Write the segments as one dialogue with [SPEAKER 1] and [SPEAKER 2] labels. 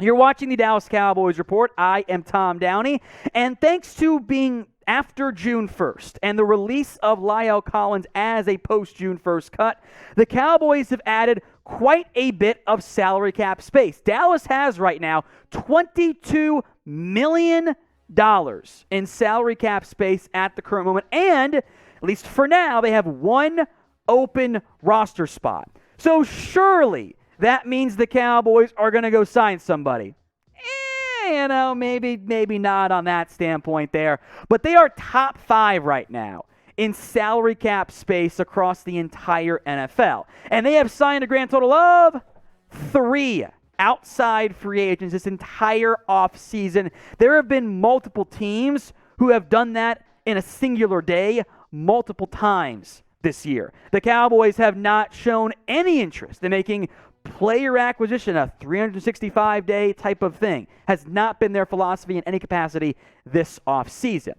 [SPEAKER 1] You're watching the Dallas Cowboys Report. I am Tom Downey, and thanks to being after June 1st and the release of La'el Collins as a post-June 1st cut, the Cowboys have added quite a bit of salary cap space. Dallas has right now $22 million in salary cap space at the current moment, and at least for now, they have one open roster spot. So surely that means the Cowboys are going to go sign somebody. Maybe not on that standpoint there. But they are top 5 right now in salary cap space across the entire NFL. And they have signed a grand total of 3 outside free agents this entire offseason. There have been multiple teams who have done that in a singular day multiple times this year. The Cowboys have not shown any interest in making player acquisition a 365-day type of thing. Has not been their philosophy in any capacity this offseason.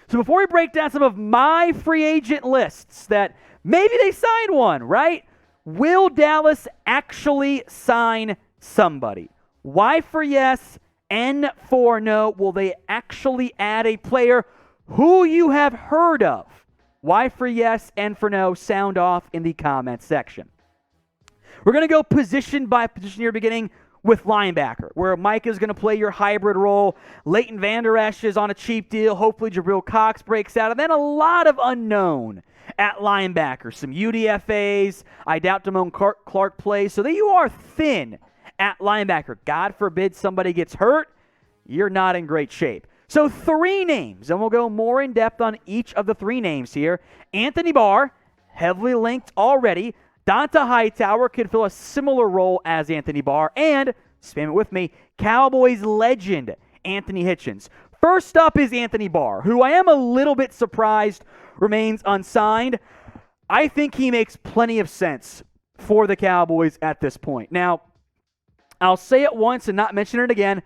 [SPEAKER 1] So before we break down some of my free agent lists that maybe they signed one, right? Will Dallas actually sign somebody? Y for yes, N for no. Will they actually add a player who you have heard of? Y for yes, N for no. Sound off in the comments section. We're going to go position by position here, beginning with linebacker, where Mike is going to play your hybrid role. Leighton Vander Esch is on a cheap deal. Hopefully Jabril Cox breaks out. And then a lot of unknown at linebacker. Some UDFAs. I doubt Damone Clark plays. So that you are thin at linebacker. God forbid somebody gets hurt. You're not in great shape. So 3 names, and we'll go more in depth on each of the 3 names here. Anthony Barr, heavily linked already. Diontae Hightower could fill a similar role as Anthony Barr. And, spam it with me, Cowboys legend Anthony Hitchens. First up is Anthony Barr, who I am a little bit surprised remains unsigned. I think he makes plenty of sense for the Cowboys at this point. Now, I'll say it once and not mention it again.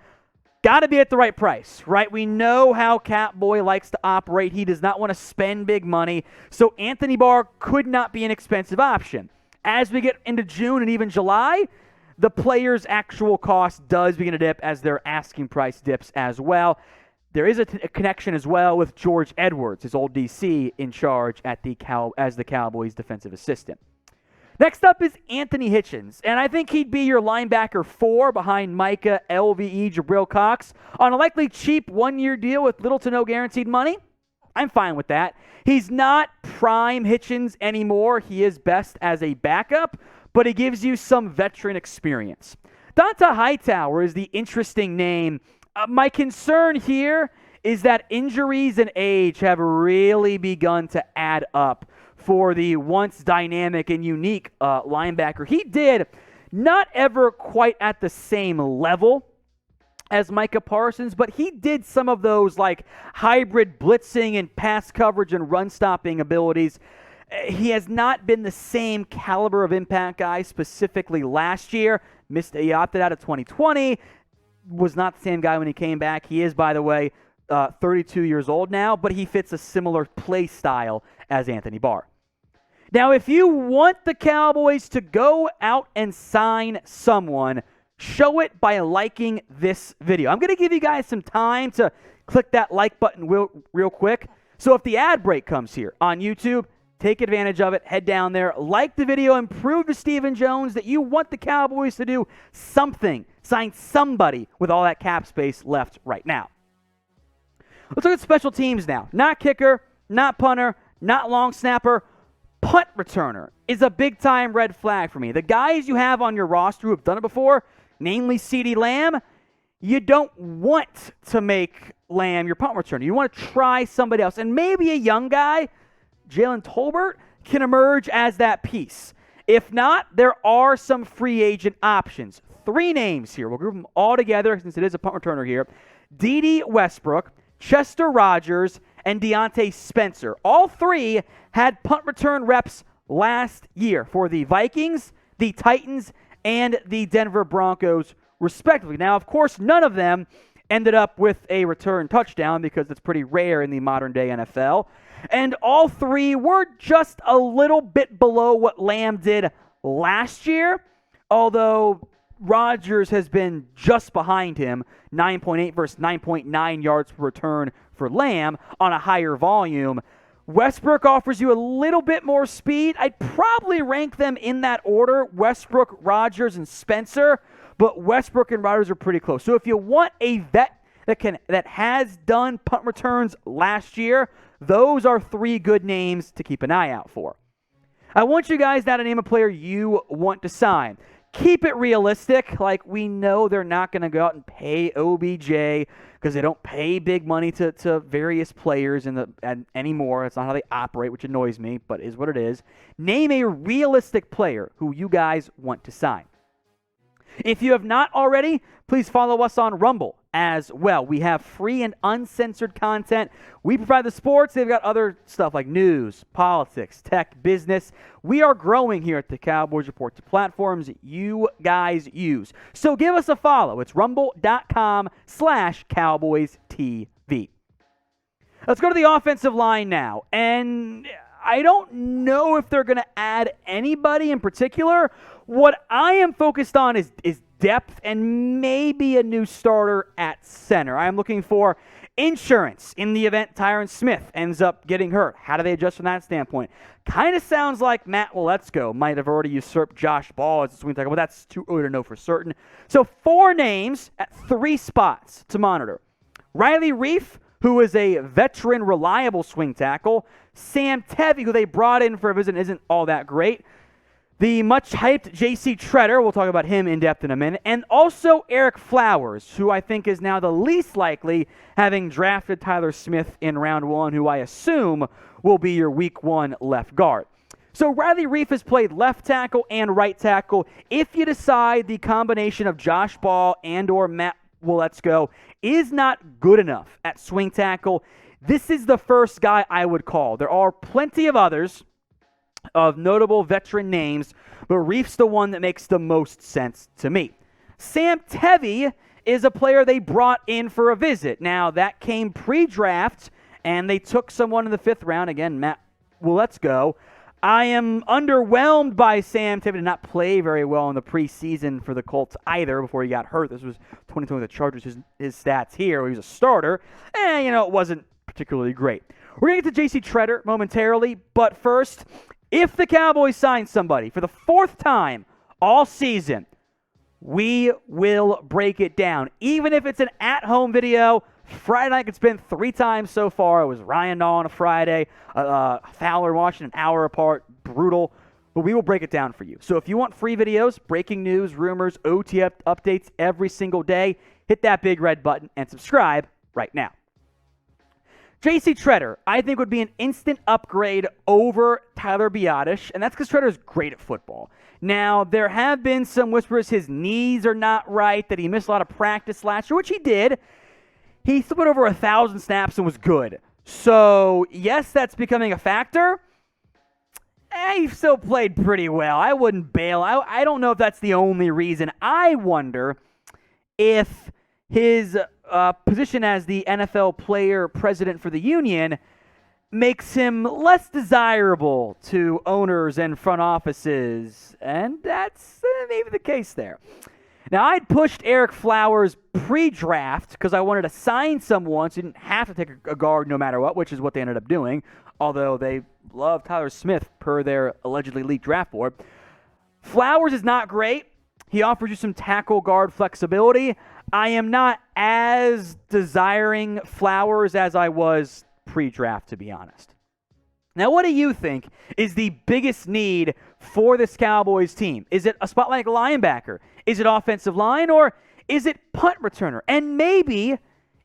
[SPEAKER 1] Got to be at the right price, right? We know how Catboy likes to operate. He does not want to spend big money. So Anthony Barr could not be an expensive option. As we get into June and even July, the player's actual cost does begin to dip as their asking price dips as well. There is a connection as well with George Edwards, his old DC, in charge at as the Cowboys' defensive assistant. Next up is Anthony Hitchens, and I think he'd be your linebacker 4 behind Micah, LVE, Jabril Cox on a likely cheap 1-year deal with little to no guaranteed money. I'm fine with that. He's not prime Hitchens anymore. He is best as a backup, but he gives you some veteran experience. Diontae Hightower is the interesting name. My concern here is that injuries and age have really begun to add up for the once dynamic and unique linebacker. He did not ever quite at the same level as Micah Parsons, but he did some of those like hybrid blitzing and pass coverage and run stopping abilities. He has not been the same caliber of impact guy specifically last year. He opted out of 2020. Was not the same guy when he came back. He is, by the way, 32 years old now, but he fits a similar play style as Anthony Barr. Now, if you want the Cowboys to go out and sign someone, show it by liking this video. I'm going to give you guys some time to click that like button real quick. So if the ad break comes here on YouTube, take advantage of it. Head down there, like the video, and prove to Stephen Jones that you want the Cowboys to do something, sign somebody with all that cap space left right now. Let's look at special teams now. Not kicker, not punter, not long snapper. Punt returner is a big-time red flag for me. The guys you have on your roster who have done it before, namely CeeDee Lamb, you don't want to make Lamb your punt returner. You want to try somebody else. And maybe a young guy, Jalen Tolbert, can emerge as that piece. If not, there are some free agent options. 3 names here. We'll group them all together since it is a punt returner here. Dede Westbrook, Chester Rogers, and Diontae Spencer. All 3 had punt return reps last year for the Vikings, the Titans, and the Denver Broncos, respectively. Now, of course, none of them ended up with a return touchdown because it's pretty rare in the modern-day NFL. And all 3 were just a little bit below what Lamb did last year, although Rodgers has been just behind him, 9.8 versus 9.9 yards per return for Lamb on a higher volume. Westbrook offers you a little bit more speed. I'd probably rank them in that order, Westbrook, Rodgers, and Spencer, but Westbrook and Rodgers are pretty close. So if you want a vet that has done punt returns last year, those are 3 good names to keep an eye out for. I want you guys now to name a player you want to sign. Keep it realistic. Like, we know they're not going to go out and pay OBJ because they don't pay big money to various players anymore. It's not how they operate, which annoys me, but is what it is. Name a realistic player who you guys want to sign. If you have not already, please follow us on Rumble as well. We have free and uncensored content. We provide the sports. They've got other stuff like news, politics, tech, business. We are growing here at the Cowboys Report to platforms you guys use. So give us a follow. It's rumble.com/CowboysTV. Let's go to the offensive line now. And I don't know if they're going to add anybody in particular. What I am focused on is depth and maybe a new starter at center. I am looking for insurance in the event Tyron Smith ends up getting hurt. How do they adjust from that standpoint? Kind of sounds like Matt Waletzko might have already usurped Josh Ball as a swing tackle, but that's too early to know for certain. So 4 names at 3 spots to monitor. Riley Reiff, who is a veteran, reliable swing tackle. Sam Tevi, who they brought in for a visit, isn't all that great. The much-hyped J.C. Tretter, we'll talk about him in depth in a minute, and also Ereck Flowers, who I think is now the least likely, having drafted Tyler Smith in round 1, who I assume will be your week 1 left guard. So Riley Reiff has played left tackle and right tackle. If you decide the combination of Josh Ball and or Matt Waletzko is not good enough at swing tackle, this is the first guy I would call. There are plenty of others of notable veteran names, but Reiff's the one that makes the most sense to me. Sam Tevi is a player they brought in for a visit. Now, that came pre-draft, and they took someone in the 5th round. Again, Matt Waletzko. I am underwhelmed by Sam Tevi. Did not play very well in the preseason for the Colts either before he got hurt. This was 2020 with the Chargers. His stats here, he was a starter, and, it wasn't particularly great. We're going to get to J.C. Tretter momentarily, but first, if the Cowboys sign somebody for the 4th time all season, we will break it down. Even if it's an at-home video, Friday night gets been 3 times so far. It was Ryan Nall on a Friday, Fowler watching an hour apart, brutal. But we will break it down for you. So if you want free videos, breaking news, rumors, OT updates every single day, hit that big red button and subscribe right now. J.C. Tretter, I think, would be an instant upgrade over Tyler Biadasz, and that's because Tretter is great at football. Now, there have been some whispers his knees are not right, that he missed a lot of practice last year, which he did. He still put over 1,000 snaps and was good. So, yes, that's becoming a factor. He still played pretty well. I wouldn't bail. I don't know if that's the only reason. I wonder if his position as the NFL player president for the union makes him less desirable to owners and front offices, and that's maybe the case there. Now, I'd pushed Ereck Flowers pre-draft because I wanted to sign someone so you didn't have to take a guard no matter what, which is what they ended up doing, although they love Tyler Smith per their allegedly leaked draft board. Flowers is not great. He offers you some tackle guard flexibility. I am not as desiring Flowers as I was pre-draft, to be honest. Now, what do you think is the biggest need for this Cowboys team? Is it a spot like linebacker? Is it offensive line? Or is it punt returner? And maybe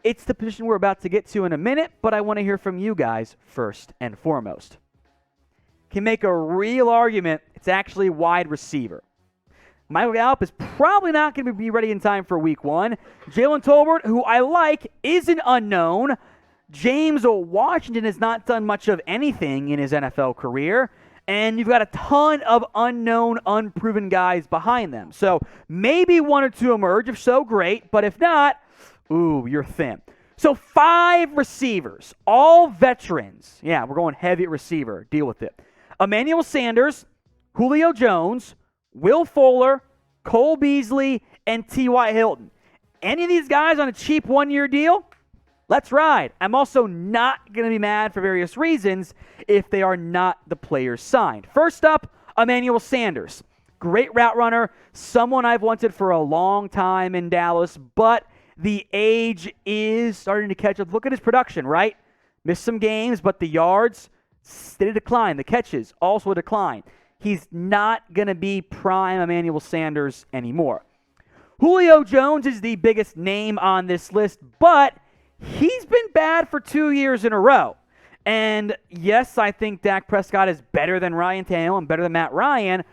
[SPEAKER 1] it's the position we're about to get to in a minute, but I want to hear from you guys first and foremost. Can make a real argument it's actually wide receiver. Michael Gallup is probably not going to be ready in time for week 1. Jalen Tolbert, who I like, is an unknown. James Washington has not done much of anything in his NFL career. And you've got a ton of unknown, unproven guys behind them. So maybe 1 or 2 emerge. If so, great. But if not, you're thin. So 5 receivers, all veterans. Yeah, we're going heavy at receiver. Deal with it. Emmanuel Sanders, Julio Jones, Will Fuller, Cole Beasley, and T.Y. Hilton. Any of these guys on a cheap one-year deal? Let's ride. I'm also not going to be mad for various reasons if they are not the players signed. First up, Emmanuel Sanders. Great route runner, someone I've wanted for a long time in Dallas, but the age is starting to catch up. Look at his production, right? Missed some games, but the yards, steady decline. The catches, also a decline. He's not going to be prime Emmanuel Sanders anymore. Julio Jones is the biggest name on this list, but he's been bad for 2 years in a row. And yes, I think Dak Prescott is better than Ryan Tannehill and better than Matt Ryan.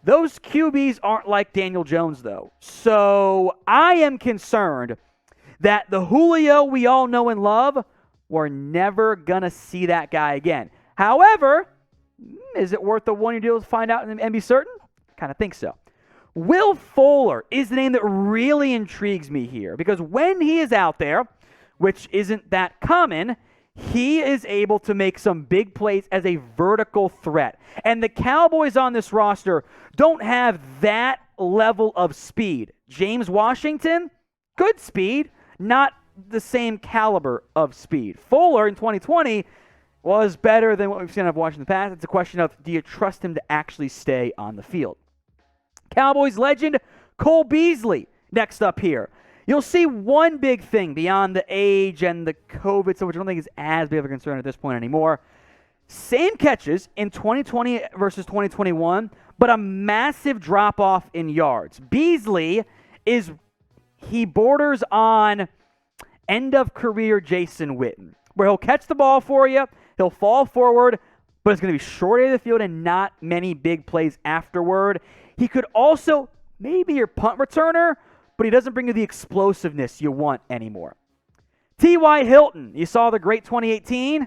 [SPEAKER 1] Those QBs aren't like Daniel Jones, though. So I am concerned that the Julio we all know and love, we're never going to see that guy again. However, is it worth the one-year deal to find out and be certain? Kind of think so. Will Fuller is the name that really intrigues me here because when he is out there, which isn't that common, he is able to make some big plays as a vertical threat. And the Cowboys on this roster don't have that level of speed. James Washington, good speed, not the same caliber of speed. Fuller in 2020 was better than what we've seen of Washington in the past. It's a question of, do you trust him to actually stay on the field? Cowboys legend Cole Beasley next up here. You'll see one big thing beyond the age and the COVID, so which I don't think is as big of a concern at this point anymore. Same catches in 2020 versus 2021, but a massive drop-off in yards. Beasley he borders on end-of-career Jason Witten, where he'll catch the ball for you, he'll fall forward, but it's going to be short of the field and not many big plays afterward. He could also maybe your punt returner, but he doesn't bring you the explosiveness you want anymore. T.Y. Hilton, you saw the great 2018?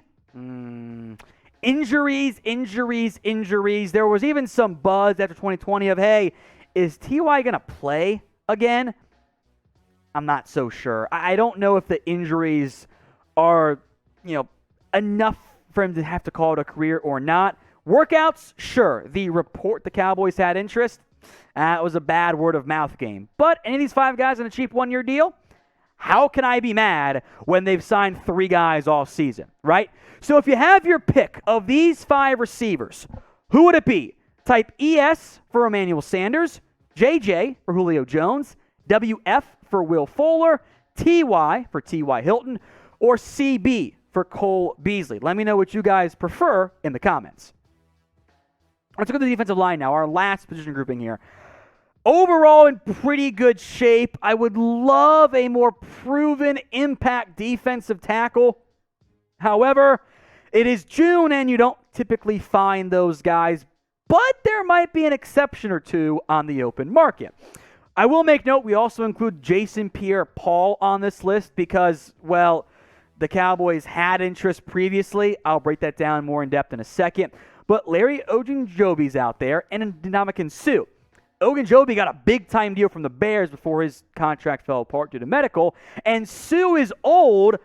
[SPEAKER 1] Injuries. There was even some buzz after 2020 of, hey, is T.Y. going to play again? I'm not so sure. I don't know if the injuries are, enough for him to have to call it a career or not. Workouts, sure. The report the Cowboys had interest, it was a bad word-of-mouth game. But any of these 5 guys on a cheap one-year deal, how can I be mad when they've signed 3 guys all season, right? So if you have your pick of these 5 receivers, who would it be? Type ES for Emmanuel Sanders, JJ for Julio Jones, WF for Will Fuller, TY for T.Y. Hilton, or CB for Cole Beasley. Let me know what you guys prefer in the comments. Let's look at the defensive line now, our last position grouping here. Overall, in pretty good shape. I would love a more proven impact defensive tackle. However, it is June and you don't typically find those guys, but there might be an exception or two on the open market. I will make note, we also include Jason Pierre-Paul on this list because, well, the Cowboys had interest previously. I'll break that down more in depth in a second. But Larry Ogunjobi's out there, and Ndamukong Suh. Ogunjobi got a big-time deal from the Bears before his contract fell apart due to medical. And Suh is old,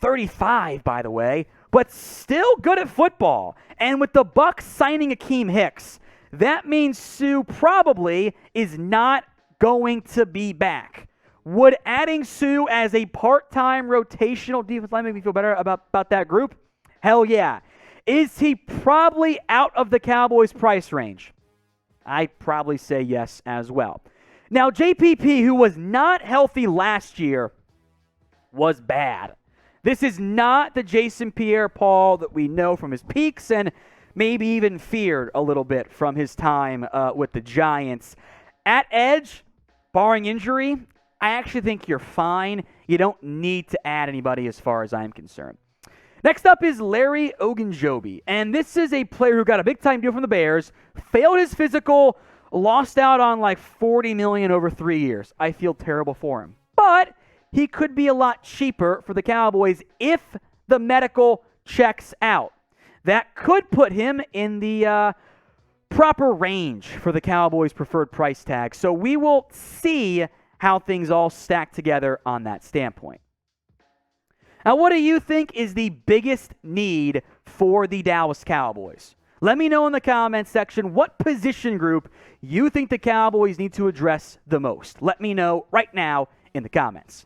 [SPEAKER 1] 35, by the way, but still good at football. And with the Bucs signing Akeem Hicks, that means Suh probably is not going to be back. Would adding Suh as a part-time rotational defense line make me feel better about that group? Hell yeah. Is he probably out of the Cowboys' price range? I'd probably say yes as well. Now, JPP, who was not healthy last year, was bad. This is not the Jason Pierre-Paul that we know from his peaks and maybe even feared a little bit from his time with the Giants. At edge, barring injury, I actually think you're fine. You don't need to add anybody as far as I'm concerned. Next up is Larry Ogunjobi, and this is a player who got a big-time deal from the Bears, failed his physical, lost out on like $40 million over 3 years. I feel terrible for him. But he could be a lot cheaper for the Cowboys if the medical checks out. That could put him in the proper range for the Cowboys' preferred price tag. So we will see how things all stack together on that standpoint. Now, what do you think is the biggest need for the Dallas Cowboys? Let me know in the comments section what position group you think the Cowboys need to address the most. Let me know right now in the comments.